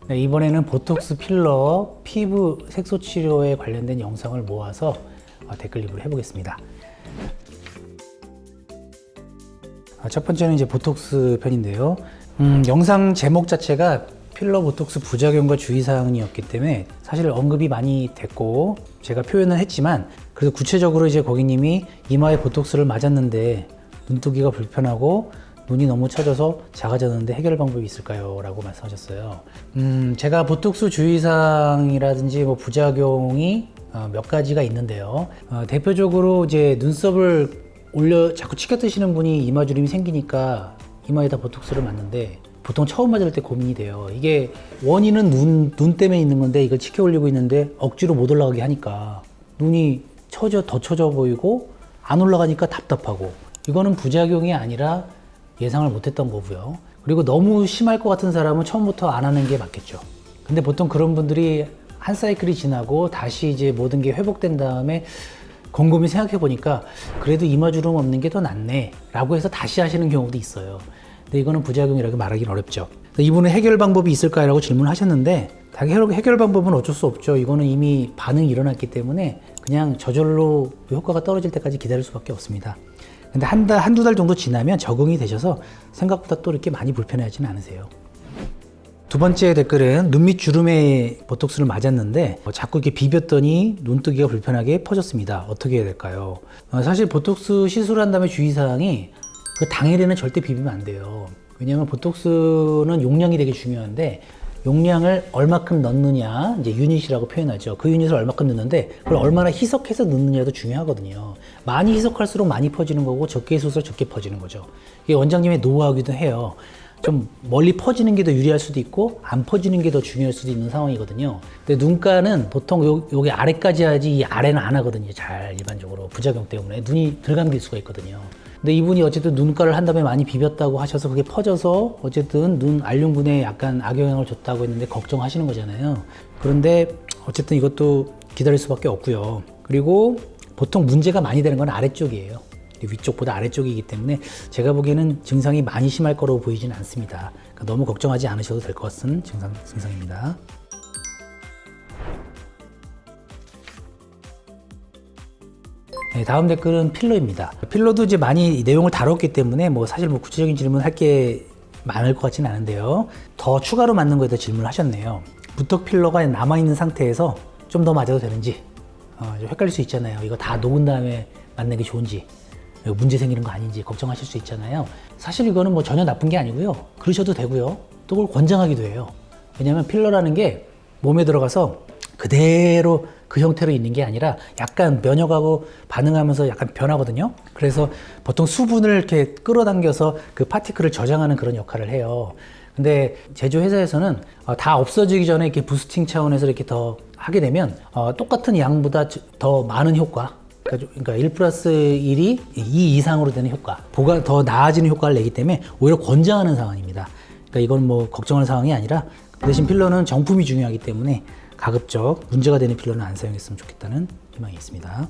네, 이번에는 보톡스 필러 피부 색소 치료에 관련된 영상을 모아서 댓글 리뷰를 해보겠습니다. 첫 번째는 이제 보톡스 편인데요. 영상 제목 자체가 필러 보톡스 부작용과 주의사항이었기 때문에 사실 언급이 많이 됐고 제가 표현은 했지만 그래도 구체적으로 이제 고객님이 이마에 보톡스를 맞았는데 눈뜨기가 불편하고 눈이 너무 처져서 작아졌는데 해결 방법이 있을까요? 라고 말씀하셨어요. 제가 보톡스 주의사항이라든지 뭐 부작용이 몇 가지가 있는데요. 대표적으로 이제 눈썹을 자꾸 치켜 뜨시는 분이 이마주름이 생기니까 이마에다 보톡스를 맞는데 보통 처음 맞을 때 고민이 돼요. 이게 원인은 눈 때문에 있는 건데 이걸 치켜 올리고 있는데 억지로 못 올라가게 하니까 눈이 더 처져 보이고 안 올라가니까 답답하고 이거는 부작용이 아니라 예상을 못했던 거고요. 그리고 너무 심할 것 같은 사람은 처음부터 안 하는 게 맞겠죠. 근데 보통 그런 분들이 한 사이클이 지나고 다시 이제 모든 게 회복된 다음에 곰곰이 생각해 보니까 그래도 이마주름 없는 게 더 낫네 라고 해서 다시 하시는 경우도 있어요. 근데 이거는 부작용이라고 말하기는 어렵죠. 이분은 해결 방법이 있을까요? 라고 질문을 하셨는데 해결 방법은 어쩔 수 없죠. 이거는 이미 반응이 일어났기 때문에 그냥 저절로 효과가 떨어질 때까지 기다릴 수밖에 없습니다. 근데 한두 달 정도 지나면 적응이 되셔서 생각보다 또 이렇게 많이 불편해하지는 않으세요. 두 번째 댓글은 눈 밑 주름에 보톡스를 맞았는데 자꾸 이렇게 비볐더니 눈뜨기가 불편하게 퍼졌습니다. 어떻게 해야 될까요? 사실 보톡스 시술한 다음에 주의사항이 그 당일에는 절대 비비면 안 돼요. 왜냐하면 보톡스는 용량이 되게 중요한데 용량을 얼마큼 넣느냐, 이제 유닛이라고 표현하죠. 그 유닛을 얼마큼 넣는데 그걸 얼마나 희석해서 넣느냐도 중요하거든요. 많이 희석할수록 많이 퍼지는 거고 적게 희석할수록 적게 퍼지는 거죠. 이게 원장님의 노하우기도 해요. 좀 멀리 퍼지는 게 더 유리할 수도 있고 안 퍼지는 게 더 중요할 수도 있는 상황이거든요. 근데 눈가는 보통 여기 아래까지 하지 이 아래는 안 하거든요. 잘 일반적으로 부작용 때문에 눈이 들감길 수가 있거든요. 근데 이분이 어쨌든 눈가를 한 다음에 많이 비볐다고 하셔서 그게 퍼져서 어쨌든 눈 알륜근에 약간 악영향을 줬다고 했는데 걱정하시는 거잖아요. 그런데 어쨌든 이것도 기다릴 수밖에 없고요. 그리고 보통 문제가 많이 되는 건 아래쪽이에요. 위쪽보다 아래쪽이기 때문에 제가 보기에는 증상이 많이 심할 거라고 보이지는 않습니다. 그러니까 너무 걱정하지 않으셔도 될 것 같은 증상입니다. 네, 다음 댓글은 필러입니다. 필러도 이제 많이 내용을 다뤘기 때문에 사실 구체적인 질문 할 게 많을 것 같지는 않은데요. 더 추가로 맞는 거에 대해 질문을 하셨네요. 부톡 필러가 남아있는 상태에서 좀 더 맞아도 되는지 좀 헷갈릴 수 있잖아요. 이거 다 녹은 다음에 맞는 게 좋은지 문제 생기는 거 아닌지 걱정하실 수 있잖아요. 사실 이거는 전혀 나쁜 게 아니고요. 그러셔도 되고요. 또 그걸 권장하기도 해요. 왜냐하면 필러라는 게 몸에 들어가서 그대로 그 형태로 있는 게 아니라 약간 면역하고 반응하면서 약간 변하거든요. 그래서 보통 수분을 이렇게 끌어당겨서 그 파티클을 저장하는 그런 역할을 해요. 근데 제조회사에서는 다 없어지기 전에 이렇게 부스팅 차원에서 이렇게 더 하게 되면 똑같은 양보다 더 많은 효과, 그러니까 1 플러스 1이 2 이상으로 되는 효과, 더 나아지는 효과를 내기 때문에 오히려 권장하는 상황입니다. 그러니까 이건 걱정할 상황이 아니라 그 대신 필러는 정품이 중요하기 때문에 가급적 문제가 되는 필러는 안 사용했으면 좋겠다는 희망이 있습니다.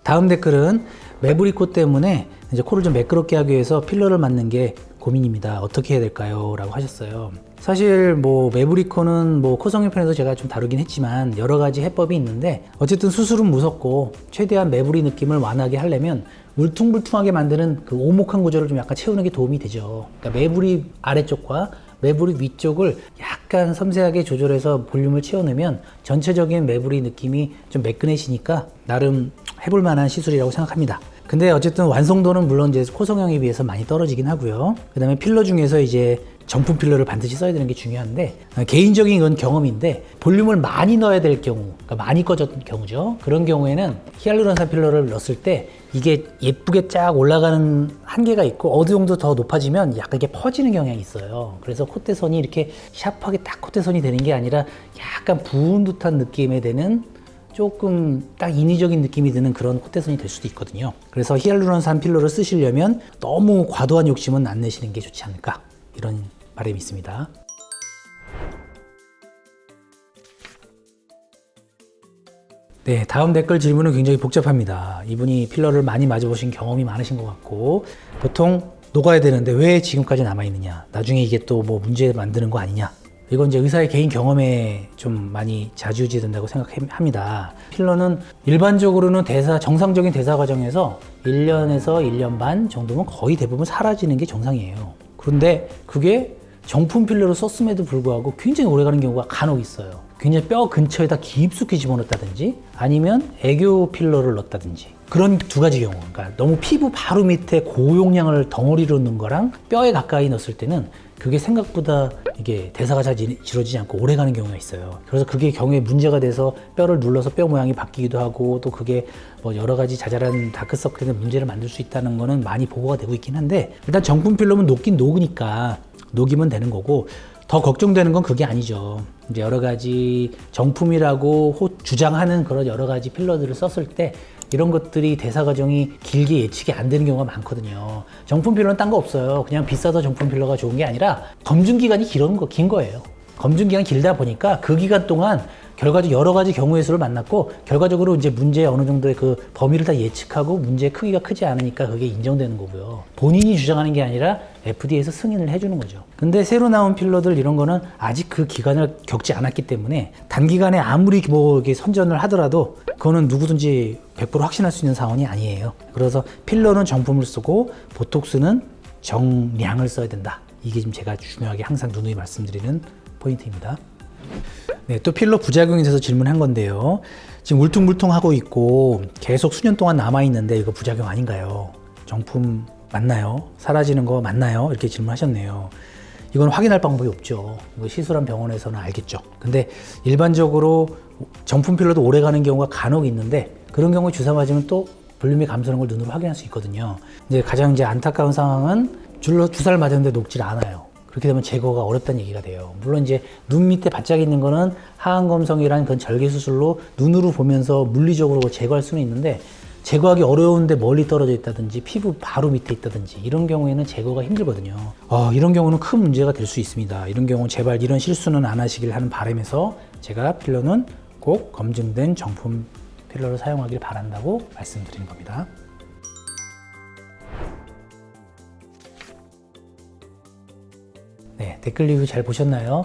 다음 댓글은 매부리 코 때문에 이제 코를 좀 매끄럽게 하기 위해서 필러를 맞는 게 고민입니다. 어떻게 해야 될까요? 라고 하셨어요. 사실 매부리 코는 코 성형편에서 제가 좀 다루긴 했지만 여러 가지 해법이 있는데 어쨌든 수술은 무섭고 최대한 매부리 느낌을 완화하게 하려면 울퉁불퉁하게 만드는 그 오목한 구조를 좀 약간 채우는 게 도움이 되죠. 그러니까 매부리 아래쪽과 매부리 위쪽을 약간 섬세하게 조절해서 볼륨을 채워넣으면 전체적인 매부리 느낌이 좀 매끈해지니까 나름 해볼 만한 시술이라고 생각합니다. 근데 어쨌든 완성도는 물론 이제 코 성형에 비해서 많이 떨어지긴 하고요. 그 다음에 필러 중에서 이제 정품 필러를 반드시 써야 되는 게 중요한데 개인적인 건 경험인데 볼륨을 많이 넣어야 될 경우, 그러니까 많이 꺼졌던 경우죠. 그런 경우에는 히알루론산 필러를 넣었을 때 이게 예쁘게 쫙 올라가는 한계가 있고 어느 정도 더 높아지면 약간 이게 퍼지는 경향이 있어요. 그래서 콧대선이 이렇게 샤프하게 딱 콧대선이 되는 게 아니라 약간 부은 듯한 느낌이 되는 조금 딱 인위적인 느낌이 드는 그런 콧대선이 될 수도 있거든요. 그래서 히알루론산 필러를 쓰시려면 너무 과도한 욕심은 안 내시는 게 좋지 않을까, 이런 바람이 있습니다. 네, 다음 댓글 질문은 굉장히 복잡합니다. 이분이 필러를 많이 맞아보신 경험이 많으신 것 같고 보통 녹아야 되는데 왜 지금까지 남아있느냐, 나중에 이게 또 문제 만드는 거 아니냐, 이건 이제 의사의 개인 경험에 좀 많이 좌지우지된다고 생각합니다. 필러는 일반적으로는 정상적인 대사 과정에서 1년에서 1년 반 정도면 거의 대부분 사라지는 게 정상이에요. 그런데 그게 정품 필러로 썼음에도 불구하고 굉장히 오래가는 경우가 간혹 있어요. 굉장히 뼈 근처에다 깊숙이 집어넣었다든지 아니면 애교 필러를 넣었다든지 그런 두 가지 경우, 그러니까 너무 피부 바로 밑에 고용량을 덩어리로 넣는 거랑 뼈에 가까이 넣었을 때는 그게 생각보다 이게 대사가 잘 이루어지지 않고 오래 가는 경우가 있어요. 그래서 그게 경우에 문제가 돼서 뼈를 눌러서 뼈 모양이 바뀌기도 하고 또 그게 뭐 여러 가지 자잘한 다크서클에 문제를 만들 수 있다는 거는 많이 보고가 되고 있긴 한데 일단 정품 필러면 녹긴 녹으니까 녹이면 되는 거고 더 걱정되는 건 그게 아니죠. 이제 여러 가지 정품이라고 주장하는 그런 여러 가지 필러들을 썼을 때 이런 것들이 대사 과정이 길게 예측이 안 되는 경우가 많거든요. 정품 필러는 딴 거 없어요. 그냥 비싸서 정품 필러가 좋은 게 아니라 검증 기간이 긴 거예요. 검증 기간이 길다 보니까 그 기간 동안 결과적으로 여러 가지 경우의 수를 만났고 결과적으로 이제 문제의 어느 정도의 그 범위를 다 예측하고 문제의 크기가 크지 않으니까 그게 인정되는 거고요. 본인이 주장하는 게 아니라 FDA에서 승인을 해주는 거죠. 근데 새로 나온 필러들 이런 거는 아직 그 기간을 겪지 않았기 때문에 단기간에 아무리 뭐 이렇게 선전을 하더라도 그거는 누구든지 100% 확신할 수 있는 상황이 아니에요. 그래서 필러는 정품을 쓰고 보톡스는 정량을 써야 된다. 이게 지금 제가 중요하게 항상 누누이 말씀드리는 포인트입니다. 네, 또 필러 부작용에 대해서 질문한 건데요. 지금 울퉁불퉁하고 있고 계속 수년 동안 남아있는데 이거 부작용 아닌가요? 정품 맞나요? 사라지는 거 맞나요? 이렇게 질문하셨네요. 이건 확인할 방법이 없죠. 이거 시술한 병원에서는 알겠죠. 근데 일반적으로 정품 필러도 오래 가는 경우가 간혹 있는데 그런 경우에 주사 맞으면 또 볼륨이 감소하는 걸 눈으로 확인할 수 있거든요. 이제 가장 안타까운 상황은 주사를 맞았는데 녹질 않아요. 그렇게 되면 제거가 어렵다는 얘기가 돼요. 물론 이제 눈 밑에 바짝 있는 거는 하안검성이라는 그런 절개 수술로 눈으로 보면서 물리적으로 제거할 수는 있는데 제거하기 어려운데 멀리 떨어져 있다든지 피부 바로 밑에 있다든지 이런 경우에는 제거가 힘들거든요. 이런 경우는 큰 문제가 될 수 있습니다. 이런 경우 제발 이런 실수는 안 하시길 하는 바람에서 제가 필러는 꼭 검증된 정품 필러를 사용하길 바란다고 말씀드린 겁니다. 네, 댓글 리뷰 잘 보셨나요?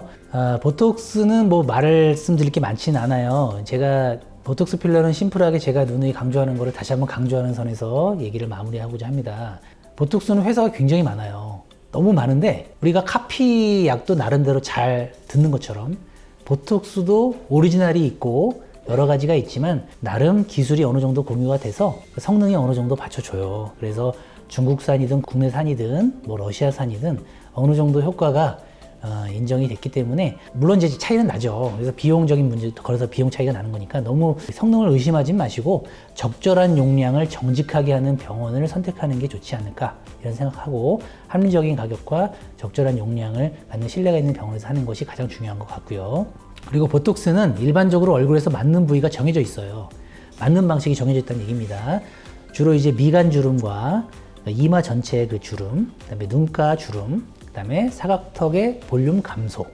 보톡스는 뭐 말씀드릴 게 많지는 않아요. 제가 보톡스 필러는 심플하게 제가 누누이 강조하는 거를 다시 한번 강조하는 선에서 얘기를 마무리하고자 합니다. 보톡스는 회사가 굉장히 많아요. 너무 많은데 우리가 카피 약도 나름대로 잘 듣는 것처럼 보톡스도 오리지널이 있고 여러 가지가 있지만 나름 기술이 어느 정도 공유가 돼서 성능이 어느 정도 받쳐줘요. 그래서 중국산이든 국내산이든 뭐 러시아산이든 어느 정도 효과가 인정이 됐기 때문에 물론 이제 차이는 나죠. 그래서 비용적인 문제 걸어서 비용 차이가 나는 거니까 너무 성능을 의심하지 마시고 적절한 용량을 정직하게 하는 병원을 선택하는 게 좋지 않을까 이런 생각하고 합리적인 가격과 적절한 용량을 받는 신뢰가 있는 병원에서 하는 것이 가장 중요한 것 같고요. 그리고 보톡스는 일반적으로 얼굴에서 맞는 부위가 정해져 있어요. 맞는 방식이 정해져 있다는 얘기입니다. 주로 이제 미간 주름과 이마 전체의 그 주름, 그다음에 눈가 주름, 그다음에 사각턱의 볼륨 감소,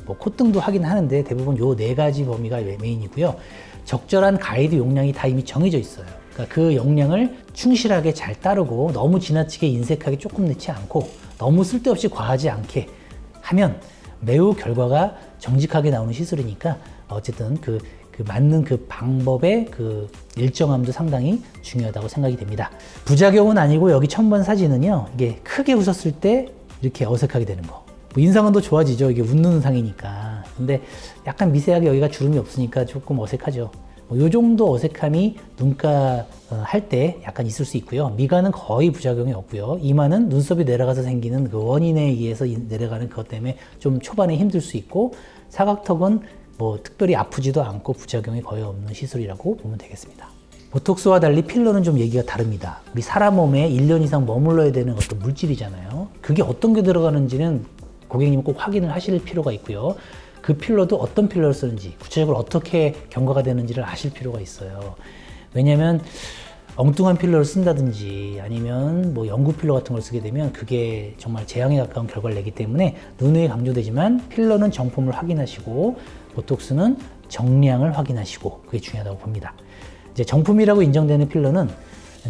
뭐 콧등도 하긴 하는데 대부분 요 네 가지 범위가 메인이고요. 적절한 가이드 용량이 다 이미 정해져 있어요. 그러니까 그 용량을 충실하게 잘 따르고 너무 지나치게 인색하게 조금 넣지 않고 너무 쓸데없이 과하지 않게 하면 매우 결과가 정직하게 나오는 시술이니까 어쨌든 그 맞는 그 방법의 그 일정함도 상당히 중요하다고 생각이 됩니다. 부작용은 아니고 여기 첨부한 사진은요, 이게 크게 웃었을 때 이렇게 어색하게 되는 거. 뭐 인상은 더 좋아지죠. 이게 웃는 상이니까. 근데 약간 미세하게 여기가 주름이 없으니까 조금 어색하죠. 요 정도 어색함이 눈가 할 때 약간 있을 수 있고요. 미간은 거의 부작용이 없고요. 이마는 눈썹이 내려가서 생기는 그 원인에 의해서 내려가는 그것 때문에 좀 초반에 힘들 수 있고, 사각턱은 뭐 특별히 아프지도 않고 부작용이 거의 없는 시술이라고 보면 되겠습니다. 보톡스와 달리 필러는 좀 얘기가 다릅니다. 우리 사람 몸에 1년 이상 머물러야 되는 어떤 물질이잖아요. 그게 어떤 게 들어가는지는 고객님 꼭 확인을 하실 필요가 있고요. 그 필러도 어떤 필러를 쓰는지, 구체적으로 어떻게 경과가 되는지를 아실 필요가 있어요. 왜냐면 엉뚱한 필러를 쓴다든지 아니면 뭐 연구 필러 같은 걸 쓰게 되면 그게 정말 재앙에 가까운 결과를 내기 때문에 누누이 강조되지만 필러는 정품을 확인하시고 보톡스는 정량을 확인하시고 그게 중요하다고 봅니다. 이제 정품이라고 인정되는 필러는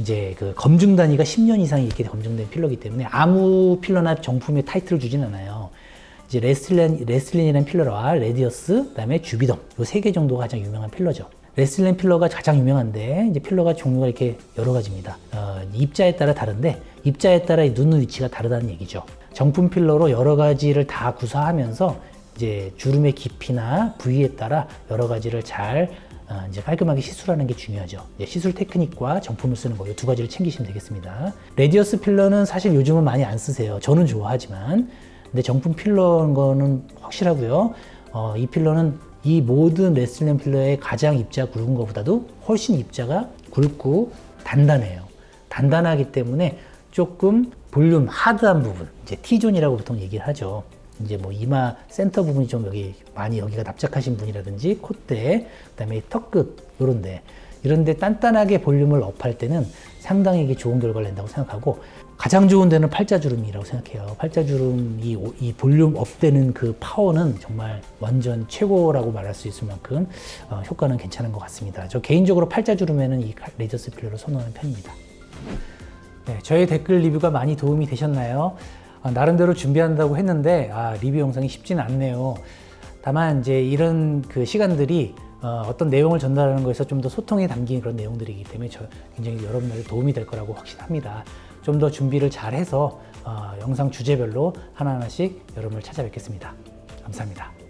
이제 그 검증 단위가 10년 이상이 이렇게 검증된 필러이기 때문에 아무 필러나 정품에 타이틀을 주진 않아요. 이제 레슬린이라는 필러와 레디어스, 그다음에 주비덤 요 세 개 정도가 가장 유명한 필러죠. 레슬린 필러가 가장 유명한데 이제 필러가 종류가 이렇게 여러 가지입니다. 입자에 따라 다른데 입자에 따라 눈 위치가 다르다는 얘기죠. 정품 필러로 여러 가지를 다 구사하면서 이제 주름의 깊이나 부위에 따라 여러 가지를 잘 이제 깔끔하게 시술하는 게 중요하죠. 시술 테크닉과 정품을 쓰는 거 이 두 가지를 챙기시면 되겠습니다. 레디어스 필러는 사실 요즘은 많이 안 쓰세요. 저는 좋아하지만 근데 정품 필러인 거는 확실하고요. 이 필러는 이 모든 레슬린 필러의 가장 입자 굵은 것보다도 훨씬 입자가 굵고 단단해요. 단단하기 때문에 조금 볼륨 하드한 부분, 이제 T존이라고 보통 얘기를 하죠. 이제 뭐 이마 센터 부분이 좀 여기가 납작하신 분이라든지 콧대, 그다음에 턱끝 이런데 단단하게 볼륨을 업할 때는 상당히 이게 좋은 결과를 낸다고 생각하고 가장 좋은 데는 팔자주름이라고 생각해요. 팔자주름 이 볼륨 업되는 그 파워는 정말 완전 최고라고 말할 수 있을 만큼 효과는 괜찮은 것 같습니다. 저 개인적으로 팔자주름에는 이 레디어스 필러를 선호하는 편입니다. 네, 저의 댓글 리뷰가 많이 도움이 되셨나요? 나름대로 준비한다고 했는데 리뷰 영상이 쉽지는 않네요. 다만 이제 이런 그 시간들이 어떤 내용을 전달하는 거에서 좀 더 소통이 담긴 그런 내용들이기 때문에 굉장히 여러분들에게 도움이 될 거라고 확신합니다. 좀 더 준비를 잘 해서 영상 주제별로 하나하나씩 여러분을 찾아뵙겠습니다. 감사합니다.